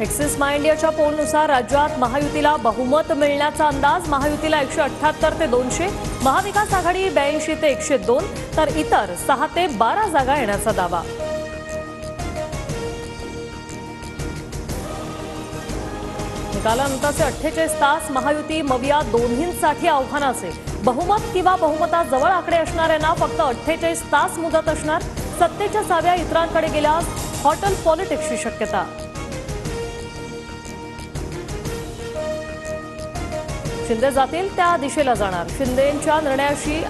Axis माय इंडियाच्या पोलनुसार राज्यात महायुतीला बहुमत मिळण्याचा अंदाज। महायुतीला 178 ते 200, महाविकास आघाडी 82 ते 102, तर इतर 6 ते 12 जागा येण्याचा दावा। निकालानंतरचे 48 तास महायुती मविया दोन्हींसाठी आव्हानाचे। बहुमत किंवा बहुमताजवळ आकडे असणाऱ्यांना फक्त 48 तास मुदत असणार। सत्तेच्या चाव्या इतरांकडे गेल्यास हॉटेल पॉलिटिक्सची शक्यता। शिंदे जातील त्या दिशेला जाणार। शिंदेंच्या निर्णयाशी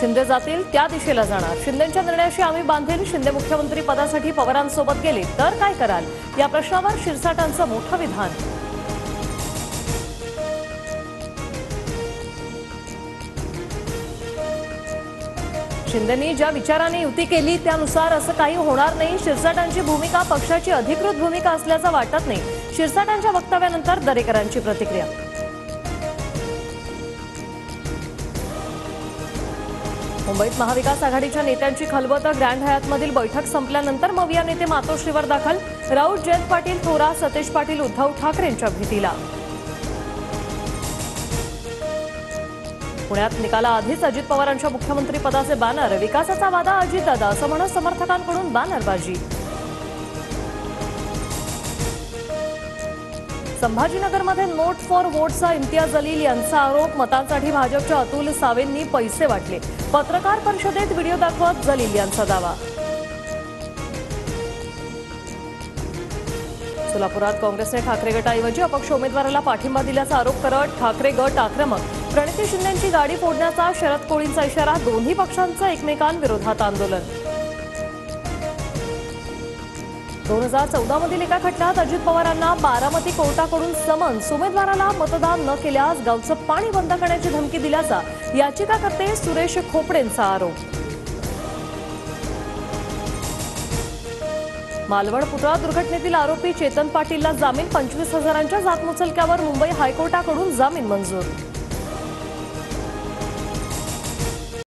शिंदे जातील त्या दिशेला जाणार। शिंदेंच्या निर्णयाशी आम्ही बांधील। शिंदे मुख्यमंत्री पदासाठी पवारांसोबत गेले तर काय कराल, या प्रश्नावर शिरसाटांचं मोठं विधान। शिंदेंनी ज्या विचाराने युती केली त्यानुसार असं काही होणार नाही। शिरसाटांची भूमिका पक्षाची अधिकृत भूमिका असल्याचं वाटत नाही। शिरसाटांच्या वक्तव्यानंतर दरेकरांची प्रतिक्रिया। मुंबईत महाविकास आघाडीच्या नेत्यांची खलबत। ग्रँड हयातमधील बैठक संपल्यानंतर मविया नेते मातोश्रीवर दाखल। राऊत, जयंत पाटील, थोरात, सतेज पाटील उद्धव ठाकरेंच्या भेटीला। पुण्यात निकालाआधीच अजित पवारांच्या मुख्यमंत्री पदाचे बॅनर। विकासाचा वादा अजितदादा असं म्हणत समर्थकांकडून बॅनरबाजी। संभाजीनगरमध्ये नोट फॉर वोटचा इम्तियाज जलील यांचा आरोप। मतांसाठी भाजपच्या अतुल सावेंनी पैसे वाटले। पत्रकार परिषदेत व्हिडिओ दाखवत जलील यांचा दावा। सोलापुरात काँग्रेसने ठाकरे गटाऐवजी अपक्ष उमेदवाराला पाठिंबा दिल्याचा आरोप करत ठाकरे गट आक्रमक। प्रणिती शिंदेंची गाडी फोडण्याचा शरद कोळींचा इशारा। दोन्ही पक्षांचं एकमेकांविरोधात आंदोलन। 2014 मधील एका खटल्यात अजित पवारांना बारामती कोर्टाकडून समन्स। उमेदवाराला मतदान न केल्यास गावचं पाणी बंद करण्याची धमकी दिल्याचा याचिकाकर्ते सुरेश खोपडेंचा आरोप। मालवण पुतळा दुर्घटनेतील आरोपी चेतन पाटीलला जामीन। 25,000च्या जातमुचलक्यावर मुंबई हायकोर्टाकडून जामीन मंजूर।